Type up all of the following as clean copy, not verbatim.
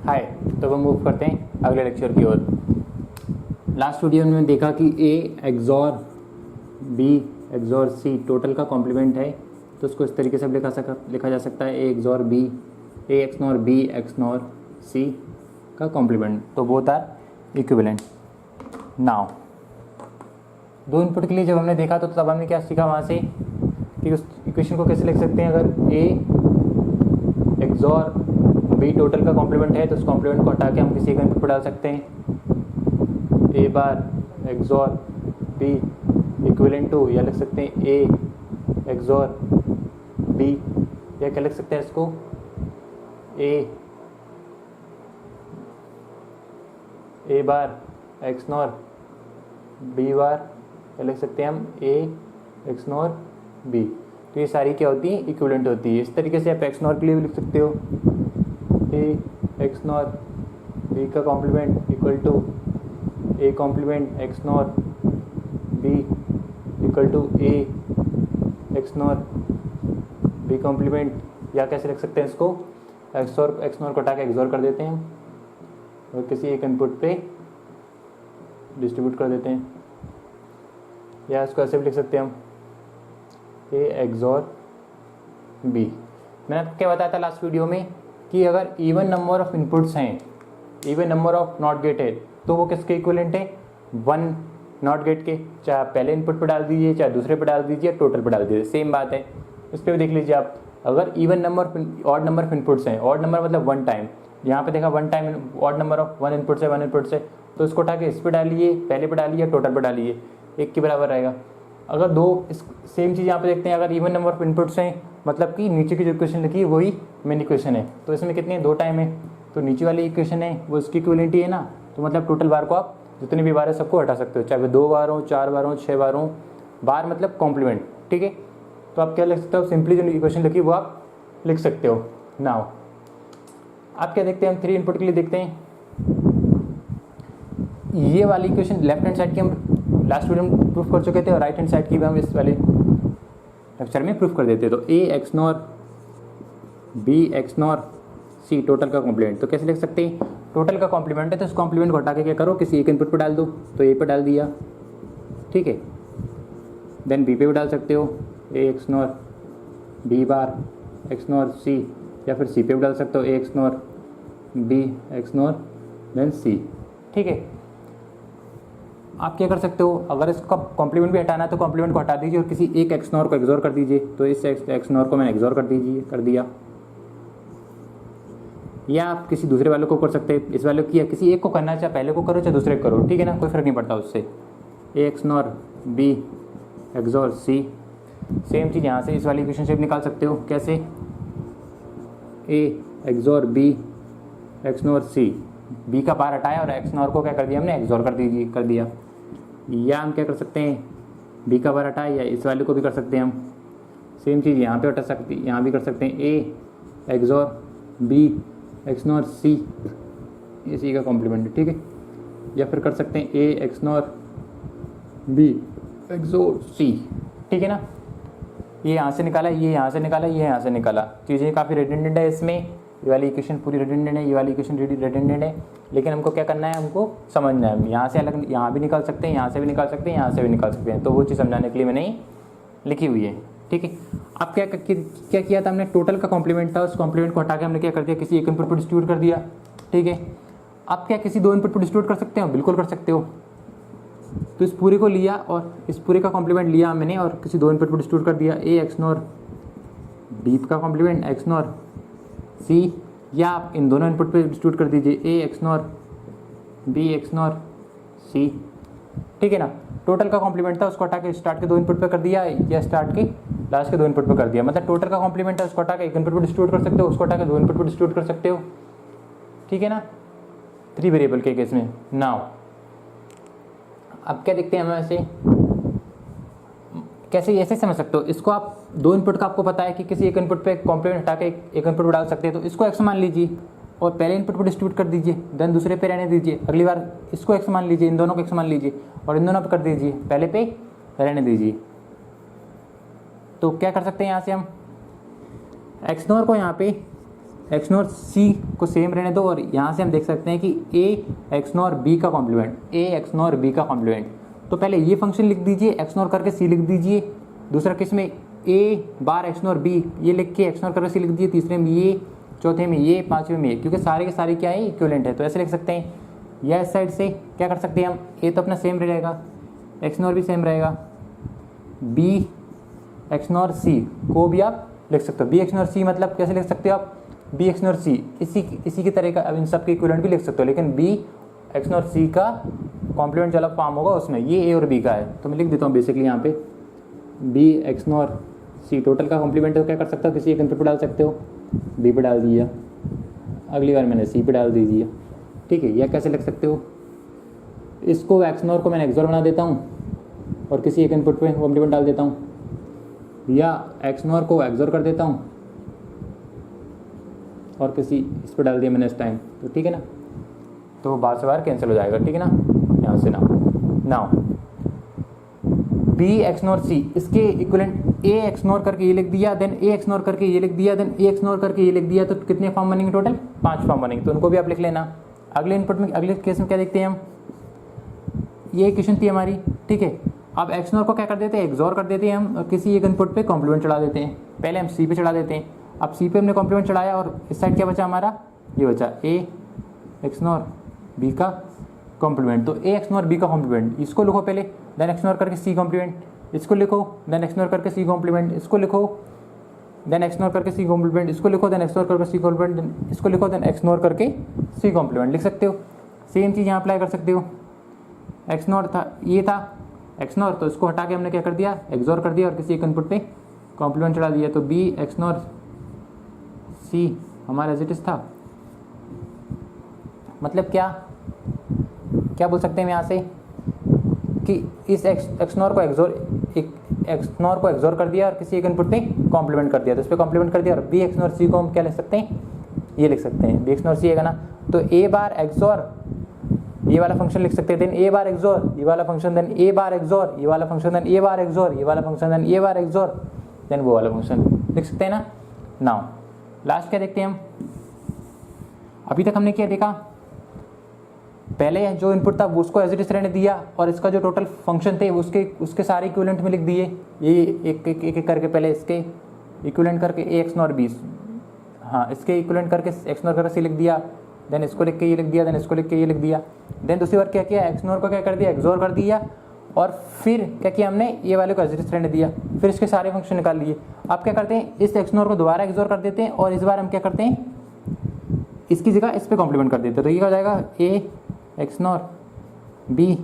हाय। तो हम मूव करते हैं अगले लेक्चर की ओर। लास्ट वीडियो में देखा कि A XOR B XOR C total का कॉम्प्लीमेंट है, तो उसको इस तरीके से लिखा जा सकता है A XOR B, A XNOR B XNOR C का कॉम्प्लीमेंट। तो बोथ आर इक्विवेलेंट। नाउ दो इनपुट के लिए जब हमने देखा तो तब हमने क्या सीखा वहाँ से कि उस इक्वेशन को कैसे लिख सकते हैं। अगर ए एक्सॉर बी टोटल का कॉम्प्लीमेंट है तो उस कॉम्प्लीमेंट को हटा के हम किसी एक इनपुट पर डाल सकते हैं। ए बार एक्सॉर बी इक्विवेलेंट टू, या लिख सकते हैं ए एक्सॉर बी, या क्या लिख सकते हैं इसको ए बार एक्स नॉर बी बार, या लिख सकते हैं हम ए एक्स नॉर बी। तो ये सारी क्या होती है, इक्विवेलेंट होती है। इस तरीके से आप एक्स नॉर के लिए भी लिख सकते हो ए एक्स नॉर बी का complement equal to A complement XNOR B equal to A XNOR B complement. या कैसे लिख सकते हैं इसको, एक्स नॉर को हटा के एक्सॉर कर देते हैं और किसी एक इनपुट पे डिस्ट्रीब्यूट कर देते हैं। या इसको ऐसे भी लिख सकते हैं हम ए एक्सॉर बी। मैंने आपको क्या बताया था लास्ट वीडियो में कि अगर इवन नंबर ऑफ इनपुट्स हैं, even number of not gate है, तो वो किसके इक्विवेलेंट है, वन नॉट गेट के। चाहे आप पहले इनपुट पर डाल दीजिए, चाहे दूसरे पर डाल दीजिए, टोटल पर डाल दीजिए, सेम बात है। इस पर भी देख लीजिए आप, अगर even number odd number of inputs हैं, ऑड नंबर मतलब वन टाइम, यहाँ पे देखा one time odd number of one input से, तो इसको उठा के इस पर डालिए, पहले पर डालिए, टोटल पर डालिए, एक के बराबर रहेगा। अगर दो सेम चीज़ यहाँ पे देखते हैं, अगर इवन नंबर ऑफ इनपुट्स हैं, मतलब कि नीचे की जो इक्वेशन लिखी है वही मेन इक्वेशन है, तो इसमें कितने दो टाइम है, तो नीचे वाली इक्वेशन है वो इसकी इक्विवेलेंट ही है ना। तो मतलब टोटल बार को आप जितनी भी बार है सबको हटा सकते हो, चाहे दो बार हो, चार बार हो, छः बार हो, बार मतलब कॉम्प्लीमेंट, ठीक है। तो आप क्या लिख सकते हो, सिंपली जो इक्वेशन लिखी वो आप लिख सकते हो। नाउ आप क्या देखते हैं, हम थ्री इनपुट के लिए देखते हैं। ये वाली इक्वेशन लेफ्ट हैंड साइड की हम लास्ट वीडियो में प्रूफ कर चुके थे, और राइट हैंड साइड की भी हम इस वाले लेक्चर में प्रूफ कर देते। तो A XNOR B XNOR C total का कॉम्प्लीमेंट। तो कैसे लिख सकते हैं, टोटल का कॉम्प्लीमेंट है तो इस कॉम्प्लीमेंट को हटा के क्या करो, किसी एक इनपुट पर डाल दो। तो ए पर डाल दिया, ठीक है। देन बी पे भी डाल सकते हो, A XNOR B bar XNOR C, या फिर सी पे भी डाल सकते हो A XNOR B XNOR then C, ठीक है। आप क्या कर सकते हो, अगर इसका कॉम्प्लीमेंट भी हटाना है तो कॉम्प्लीमेंट को हटा दीजिए और किसी एक एक्स नॉर को एक्सॉर कर दीजिए। तो इस एक्स नॉर को मैंने एक्सॉर कर दिया। या आप किसी दूसरे वाले को कर सकते हैं, इस वाले की, या किसी एक को करना, चाहे पहले को करो चाहे दूसरे को करो, ठीक है ना, कोई फर्क नहीं पड़ता उससे। A XNOR B XOR C, same चीज़ यहाँ से इस वाली इक्वेशन से निकाल सकते हो। कैसे, A XOR B XNOR C, B का बार हटाया और एक्स नॉर को क्या कर दिया हमने, एक्सॉर कर दिया। या हम क्या कर सकते हैं, बी का बार हटाया, या इस वाले को भी कर सकते हैं हम, सेम चीज़ यहाँ पे हटा सकते, यहाँ भी कर सकते हैं। A XOR B XNOR C, ये सी का कॉम्प्लीमेंट है, ठीक है। या फिर कर सकते हैं ए एक्स नॉर बी एक्सॉर सी, ठीक है ना। ये यहाँ से निकाला, ये यहाँ से निकाला, ये यहाँ से निकाला, चीज़ें काफ़ी रिडंडेंट है इसमें। ये वाली इक्वेशन पूरी रिडंडेंट है, ये वाली इक्वेशन रिडंडेंट है, लेकिन हमको क्या करना है, हमको समझना है। यहाँ से अलग, यहाँ भी निकाल सकते हैं, यहाँ से भी निकाल सकते हैं, यहाँ से भी निकाल सकते हैं, तो वो चीज़ समझाने के लिए मैंने लिखी हुई है, ठीक है। अब क्या किया था हमने, टोटल का कॉम्प्लीमेंट था, उस कॉम्प्लीमेंट को हटा के हमने क्या कर दिया, किसी एक इनपुट पर डिस्ट्रीब्यूट कर दिया, ठीक है। अब क्या किसी दो इनपुट पर डिस्ट्रीब्यूट कर सकते हो, बिल्कुल कर सकते हो। तो इस पूरे को लिया और इस पूरे का कॉम्प्लीमेंट लिया मैंने और किसी दो इनपुट पर डिस्ट्रीब्यूट कर दिया, ए एक्स नॉर बी का कॉम्प्लीमेंट एक्स नॉर सी, या आप इन दोनों इनपुट पे डिस्ट्रीब्यूट कर दीजिए, A XNOR B XNOR C, ठीक है ना। टोटल का कॉम्प्लीमेंट था, उसको हटा के स्टार्ट के दो इनपुट पे कर दिया, या स्टार्ट के लास्ट के दो इनपुट पे कर दिया। मतलब टोटल का कॉम्प्लीमेंट है, उसको हटा के एक इनपुट पे डिस्ट्रीब्यूट कर सकते हो, उसको हटा के दो इनपुट पे डिस्ट्रीब्यूट कर सकते हो, ठीक है ना, थ्री वेरिएबल के केस में। नाउ अब क्या देखते हैं हम ऐसे, कैसे ऐसे समझ सकते हो इसको। आप दो इनपुट का आपको पता है कि किसी एक इनपुट पे कॉम्प्लीमेंट हटा के एक इनपुट पे डाल सकते हैं, तो इसको एक्स मान लीजिए और पहले इनपुट पर डिस्ट्रीब्यूट कर दीजिए, देन दूसरे पे रहने दीजिए। अगली बार इसको एक्स मान लीजिए, इन दोनों को एक्स मान लीजिए और इन दोनों पे कर दीजिए, पहले पे रहने दीजिए। तो क्या कर सकते हैं यहाँ से हम, एक्स नॉर को यहाँ पे एक्स नॉर सी को सेम रहने दो और यहाँ से हम देख सकते हैं कि ए एक्स नॉर बी का complement, A XNOR B का कॉम्प्लीमेंट। तो पहले ये फंक्शन लिख दीजिए, एक्स नॉर करके सी लिख दीजिए। दूसरा केस में ए बार एक्स नॉर बी ये लिख के एक्स नॉर करके सी लिख दीजिए। तीसरे में ये, चौथे में ये, पाँचवें में ये, क्योंकि सारे के सारे क्या है इक्विवेलेंट है, तो ऐसे लिख सकते हैं। या इस साइड से क्या कर सकते हैं हम, ए तो अपना सेम रहेगा, एक्स नॉर भी सेम रहेगा, बी एक्स नॉर सी को भी आप लिख सकते हो। बी एक्स नॉर सी मतलब कैसे लिख सकते हो आप, बी एक्स नॉर सी इसी की तरह का, अब इन सब के इक्विवेलेंट भी लिख सकते हो, लेकिन बी एक्स नॉर सी का कॉम्प्लीमेंट जो अलग फॉर्म होगा उसमें ये ए और बी का है। तो मैं लिख देता हूँ बेसिकली यहाँ पे B XNOR C total का कॉम्प्लीमेंट है। तो क्या कर सकते हो, किसी एक इनपुट पर डाल सकते हो, बी पे डाल दीजिए, अगली बार मैंने सी पे डाल दीजिए, ठीक है। या कैसे लिख सकते हो, इसको एक्स नॉर को मैंने एक्सोर बना देता हूँ और किसी एक इनपुट पे कॉम्प्लीमेंट डाल देता हूँ, या एक्स नॉर को एक्सोर कर देता हूँ और किसी इस पर डाल दिया मैंने इस टाइम, तो ठीक है ना। तो बाहर से बाहर कैंसिल हो जाएगा, ठीक है ना। यहाँ से नाउ बी एक्स नॉर सी इसके इक्विवेलेंट ए एक्स नॉर करके ये लिख दिया, देन ए एक्स नॉर करके ये लिख दिया, देन ए एक्स नॉर करके ये लिख दिया। तो कितने फॉर्म बनेंगे टोटल, 5 फॉर्म बनेंगे, तो उनको भी आप लिख लेना। अगले इनपुट में, अगले केस में क्या देखते हैं हम, ये इक्वेशन थी हमारी, ठीक है। अब एक्स नॉर को क्या कर देते हैं, एक्सोर कर देते हैं हम और किसी एक इनपुट पे कॉम्प्लीमेंट चढ़ा देते हैं। पहले हम सी पे चढ़ा देते हैं, अब सी पे हमने कॉम्प्लीमेंट चढ़ाया और इस साइड क्या बचा हमारा, ये बचा ए एक्स नॉर बी का कॉम्प्लीमेंट। तो ए एक्स नॉर बी का कॉम्प्लीमेंट इसको लिखो पहले, देन एक्स नॉर करके सी कॉम्प्लीमेंट, इसको लिखो, देन एक्स नॉर करके सी कॉम्प्लीमेंट, इसको लिखो, देन एक्स नॉर करके सी कॉम्प्लीमेंट, इसको लिखो, देन एक्स नॉर करके सी कॉम्प्लीमेंट, इसको लिखो, देन एक्स नॉर करके सी कॉम्प्लीमेंट लिख सकते हो। सेम चीज़ यहाँ अप्लाई कर सकते हो। एक्स नॉर था, ये था एक्स नॉर, तो इसको हटा के हमने क्या कर दिया, एक्सोर कर दिया और किसी एक इनपुट पे कॉम्प्लीमेंट चढ़ा दिया। तो बी एक्स नॉर सी हमारा एज इट इज था। मतलब क्या बोल सकते हैं यहाँ से कि इस एक्स नॉर को एक्सोर कर दिया और किसी एक इनपुट पे कॉम्प्लीमेंट कर दिया, तो इस पर कॉम्प्लीमेंट कर दिया। और बी एक्स नॉर सी को हम क्या लिख सकते हैं, ये लिख सकते हैं, बी एक्स नॉर सी है ना। तो ए बार एक्सोर ये वाला फंक्शन लिख सकते हैं, देन ए बार एक्सोर ये वाला फंक्शन, देन ए बार एक्सोर ये वाला फंक्शन, देन ए बार एक्सोर ये वाला फंक्शन, देन ए बार एक्सोर देन वो वाला फंक्शन लिख सकते हैं ना। नाउ लास्ट क्या देखते हैं हम, अभी तक हमने क्या देखा, पहले जो इनपुट था उसको एज इट इज रहने दिया और इसका जो टोटल फंक्शन थे उसके सारे इक्विवेलेंट में लिख दिए। ये एक करके पहले इसके इक्विवेलेंट करके ए एक्स नॉर बी, हाँ इसके इक्विवेलेंट करके एक्स नॉर करके सी लिख दिया, देन इसको लिख के ये लिख दिया, देन इसको लिख के ये लिख दिया। देन दूसरी बार क्या किया, एक्स नॉर को क्या कर दिया, एक्सोर कर दिया और फिर क्या किया हमने, ये वाले को एज इट इज रहने दिया, फिर इसके सारे फंक्शन निकाल लिए। अब क्या करते हैं, इस एक्स नॉर को दोबारा एक्सोर कर देते हैं और इस बार हम क्या करते हैं, इसकी जगह इस पर कॉम्प्लीमेंट कर देते हैं। तो ये हो जाएगा ए एक्स नॉर बी,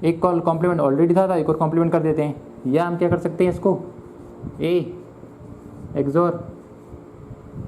एक कॉल कॉम्प्लीमेंट ऑलरेडी था, एक और कॉम्प्लीमेंट कर देते हैं। या हम क्या कर सकते हैं, इसको ए एक्सोर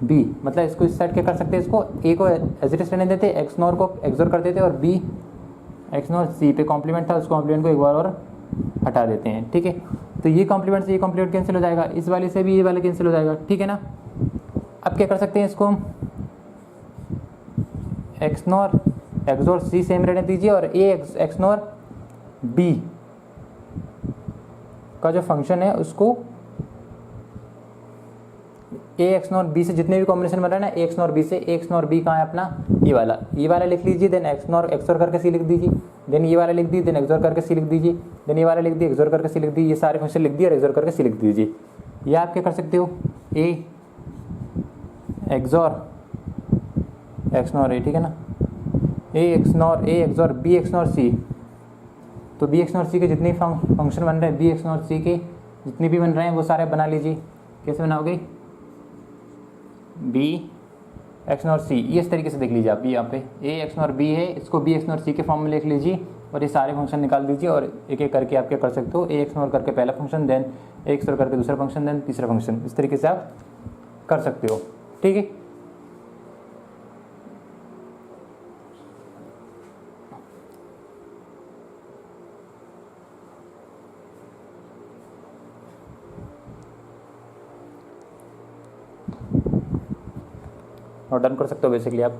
बी, मतलब इसको इस साइड क्या कर सकते हैं, इसको ए को एज इट इज रहने देते, एक्स नॉर को एक्सोर कर देते और बी एक्स नॉर सी पे कॉम्प्लीमेंट था, उस कॉम्प्लीमेंट को एक बार और हटा देते हैं, ठीक है। तो ये कॉम्प्लीमेंट से ये कॉम्प्लीमेंट कैंसिल हो जाएगा, इस वाले से भी ये वाले कैंसिल हो जाएगा, ठीक है ना। अब क्या कर सकते हैं, इसको हम एक्स नॉर एक्सोर सी सेम रहने दीजिए और ए एक्स नॉर बी का जो फंक्शन है उसको ए एक्स नॉर बी से जितने भी कॉम्बिनेशन बन रहा है ना, ए एक्स नॉर बी से ए एक्स नॉर बी कहाँ है अपना, ये वाला लिख लीजिए, देन एक्स नॉर एक्सोर करके सी लिख दीजिए, देन ये वाला लिख दीजिए, देन एक्सोर करके सी लिख दीजिए, देन ये वाला लिख दिए, एक्सोर करके सी लिख दीजिए, ये सारे फंक्शन लिख दिए और एक्सोर करके सी लिख दीजिए। या आप क्या कर सकते हो, ए एक्सोर एक्स नॉर ए, ठीक है ना, ए एक्सोर बी एक्स नॉर सी। तो बी एक्स नॉर सी के जितने फंक्शन बन रहे हैं, बी एक्स नॉर सी के जितने भी बन रहे हैं वो सारे बना लीजिए। कैसे बनाओगे, बी एक्स नॉर सी, ये इस तरीके से देख लीजिए आप, यहाँ पे ए एक्स नॉर बी है, इसको बी एक्स नॉर सी के फॉर्म में लिख लीजिए और ये सारे फंक्शन निकाल दीजिए और एक एक करके आप क्या कर सकते हो, ए एक्स नॉर करके पहला फंक्शन, देन ए एक्स नॉर करके दूसरा फंक्शन, देन तीसरा फंक्शन, इस तरीके से आप कर सकते हो, ठीक है। और डन कर सकते हो बेसिकली आप।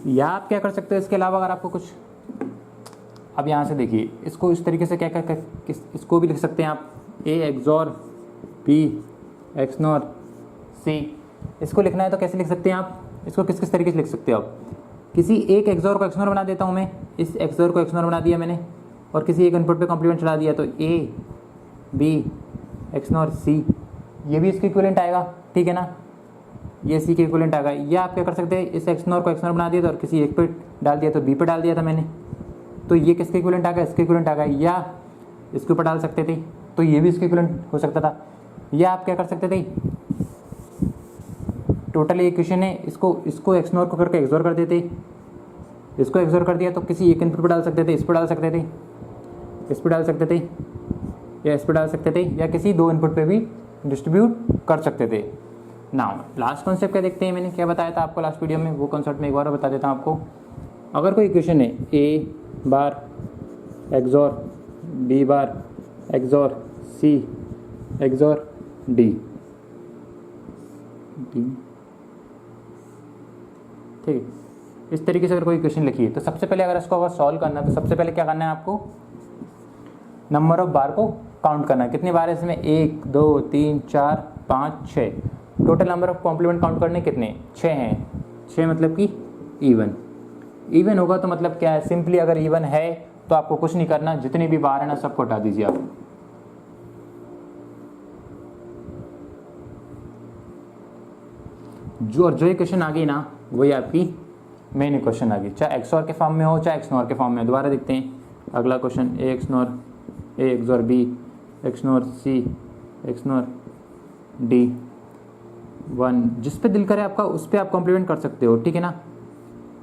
या आप क्या कर सकते हो, इसके अलावा अगर आपको कुछ अब यहाँ से देखिए इसको इस तरीके से क्या क्या इसको भी लिख सकते हैं आप ए एक्सॉर बी एक्सनॉर सी। इसको लिखना है तो कैसे लिख सकते हैं आप, इसको किस किस तरीके से लिख सकते हो आप। किसी एक एक्सॉर को एक्सनॉर बना देता हूँ मैं, इस एक्सॉर को एक्सनॉर बना दिया मैंने और किसी एक इनपुट पे कॉम्प्लीमेंट चढ़ा दिया तो ए बी एक्सनॉर सी, ये भी इसके इक्विवेलेंट आएगा, ठीक है ना, ये सी के इक्विवेलेंट आएगा। या आप क्या कर सकते हैं, इस एक्सनॉर को एक्सनॉर बना दिया था और किसी एक पे डाल दिया तो बी पे डाल दिया था मैंने, तो ये किसके इक्विवेलेंट आ गया, इसके इक्विवेलेंट आ गया। या इसके ऊपर डाल सकते थे तो ये भी इसके इक्विवेलेंट हो सकता था। या आप क्या कर सकते थे, टोटल इक्वेशन है, इसको एक्सनॉर को करके एक्सॉर कर देते, इसको एक्सॉर कर दिया तो किसी एक इनपुट पर डाल सकते थे, इस पर डाल सकते थे, इस पर डाल सकते थे या इस पर डाल सकते थे, या किसी दो इनपुट पे भी डिस्ट्रीब्यूट कर सकते थे। नाउ लास्ट कॉन्सेप्ट क्या देखते हैं, मैंने क्या बताया था आपको लास्ट वीडियो में, वो कॉन्सेप्ट मैं एक बार बता देता हूँ आपको। अगर कोई इक्वेशन है ए बार एक्सॉर बी बार एक्सॉर सी एक्सॉर डी, ठीक है, इस तरीके से अगर कोई इक्वेशन लिखी है तो सबसे पहले अगर इसको अगर सॉल्व करना है तो सबसे पहले क्या करना है आपको, नंबर ऑफ बार को काउंट करना है। कितने बार है इसमें, 1 2 3 4 5 6, total number of complement count करने कितने, 6 हैं। 6 मतलब कि इवन, इवन होगा तो मतलब क्या है, सिंपली अगर इवन है तो आपको कुछ नहीं करना, जितने भी बार है ना सबको हटा दीजिए आप। जो इक्वेशन आ गई ना वही आपकी मेन इक्वेशन आ गई, चाहे एक्सॉर के फॉर्म में हो चाहे एक्सनॉर के फॉर्म में। दोबारा देखते हैं अगला question, A XNOR A XOR B XNOR C XNOR D 1, जिस पे दिल करे आपका उस पर आप कॉम्प्लीमेंट कर सकते हो, ठीक है ना।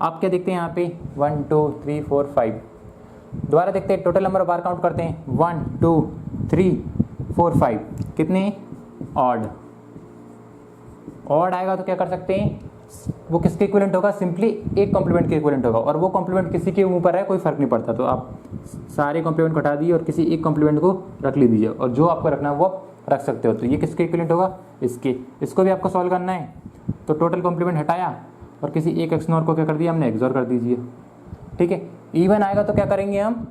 आप क्या देखते हैं यहाँ पे 1 2 3 4 5, दोबारा देखते हैं total number of bar count करते हैं 1 2 3 4 5, कितने ऑड आएगा तो क्या कर सकते हैं, वो किसके इक्विवेलेंट होगा, सिंपली एक कॉम्प्लीमेंट के इक्विवेलेंट होगा, और वो कॉम्प्लीमेंट किसी के ऊपर है कोई फर्क नहीं पड़ता, तो आप सारे कॉम्प्लीमेंट को हटा दिए और किसी एक कॉम्प्लीमेंट को रख ली दीजिए, और जो आपको रखना है वो रख सकते हो। तो ये किसके इक्विवेलेंट होगा, इसके। इसको भी आपको सॉल्व करना है तो टोटल कॉम्प्लीमेंट हटाया और किसी एक एक्सनॉर को क्या कर दिया हमने, एक्सॉर कर दीजिए, ठीक है। इवन आएगा तो क्या करेंगे हम,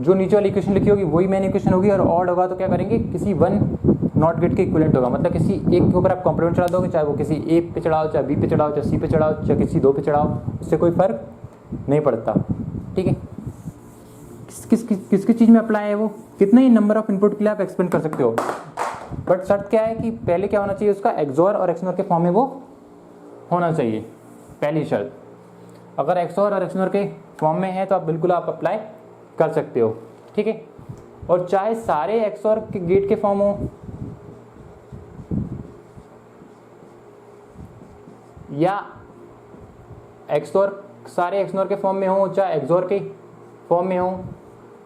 जो नीचे वाली इक्वेशन लिखी होगी वही मेन इक्वेशन होगी, और ऑड होगा तो क्या करेंगे, किसी वन नॉट गेट के इक्विवेलेंट होगा, मतलब किसी एक के ऊपर आप कॉम्प्लीमेंट चढ़ा दोगे, चाहे वो किसी ए पे चढ़ाओ, चाहे बी पे चढ़ाओ, चाहे सी पे चढ़ाओ, चाहे किसी दो पे चढ़ाओ, उससे कोई फर्क नहीं पड़ता, ठीक है। किसकी चीज़ में अप्लाई है वो, कितने ही नंबर ऑफ इनपुट के लिए आप एक्सपेंड कर सकते हो, बट शर्त क्या है कि पहले क्या होना चाहिए, उसका एक्सॉर और एक्सनॉर के फॉर्म में वो होना चाहिए, पहली शर्त। अगर एक्सॉर और एक्सनॉर के फॉर्म में है तो आप बिल्कुल आप अप्लाई कर सकते हो, ठीक है। और चाहे सारे एक्सॉर के गेट के फॉर्म हो या एक्सॉर सारे एक्सनॉर के फॉर्म में हो, चाहे एक्सॉर के फॉर्म में हो,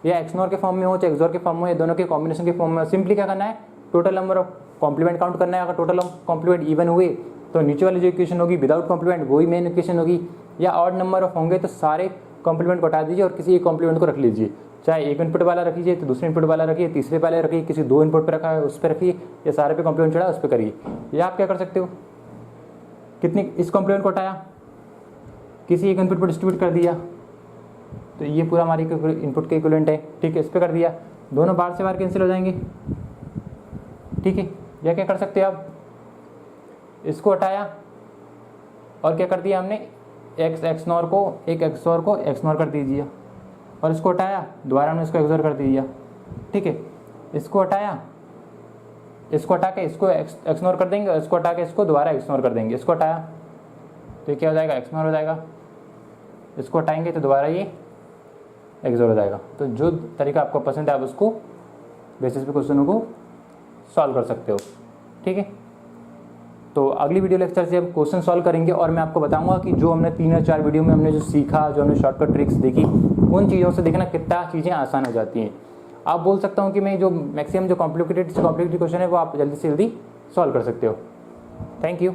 या एक्सनॉर के फॉर्म में हो चाहे एक्सॉर के फॉर्म में हो, या दोनों के कॉम्बिनेशन के फॉर्म में हो, सिंपली क्या करना है, total number of complement count करना है। अगर टोटल कॉम्प्लीमेंट इवन हुए तो नीचे वाली जो इक्वेशन होगी विदाउट कॉम्प्लीमेंट वही मेन इक्वेशन होगी, या ऑड नंबर ऑफ होंगे तो सारे कॉम्प्लीमेंट को हटा दीजिए और किसी एक कॉम्प्लीमेंट को रख लीजिए, चाहे एक इनपुट वाला रखिए तो दूसरे इनपुट वाला रखिए, तीसरे वाले रखिए, किसी दो इनपुट पर रखा है उस पर रखिए, या सारे पे कॉम्प्लीमेंट चढ़ा उस पर करिए। या आप क्या कर सकते हो, कितनी इस कॉम्प्लीमेंट को हटाया, किसी एक इनपुट पर डिस्ट्रीब्यूट कर दिया, तो ये पूरा हमारी इनपुट के इक्विवेलेंट है, ठीक है। इस पर कर दिया, दोनों बार से बार कैंसिल हो जाएंगे, ठीक है। या क्या कर सकते हैं आप, इसको हटाया और क्या कर दिया हमने, एक्सनॉर को एक एक्सॉर को एक्सनॉर कर दीजिए, और इसको हटाया दोबारा हमने इसको एक्सॉर कर दिया, ठीक है। इसको हटाया, इसको हटा के इसको एक्सनॉर कर देंगे, और इसको हटा के इसको दोबारा एक्सनॉर कर देंगे, इसको हटाया तो ये क्या हो जाएगा, एक्सनॉर हो जाएगा, इसको हटाएंगे तो दोबारा ये एक्सॉर हो जाएगा। तो जो तरीका आपको पसंद है आप उसको बेसिस पे क्वेश्चनों को सॉल्व कर सकते हो, ठीक है। तो अगली वीडियो लेक्चर से हम क्वेश्चन सॉल्व करेंगे, और मैं आपको बताऊंगा कि जो हमने 3 या 4 वीडियो में हमने जो सीखा, जो हमने शॉर्टकट ट्रिक्स देखी, उन चीज़ों से देखना कितना चीज़ें आसान हो जाती हैं। आप बोल सकता हूँ कि मैं जो मैक्सिमम जो कॉम्प्लिकेटेड से कॉम्प्लिकेटेड क्वेश्चन है वो आप जल्दी से जल्दी सॉल्व कर सकते हो। Thank you.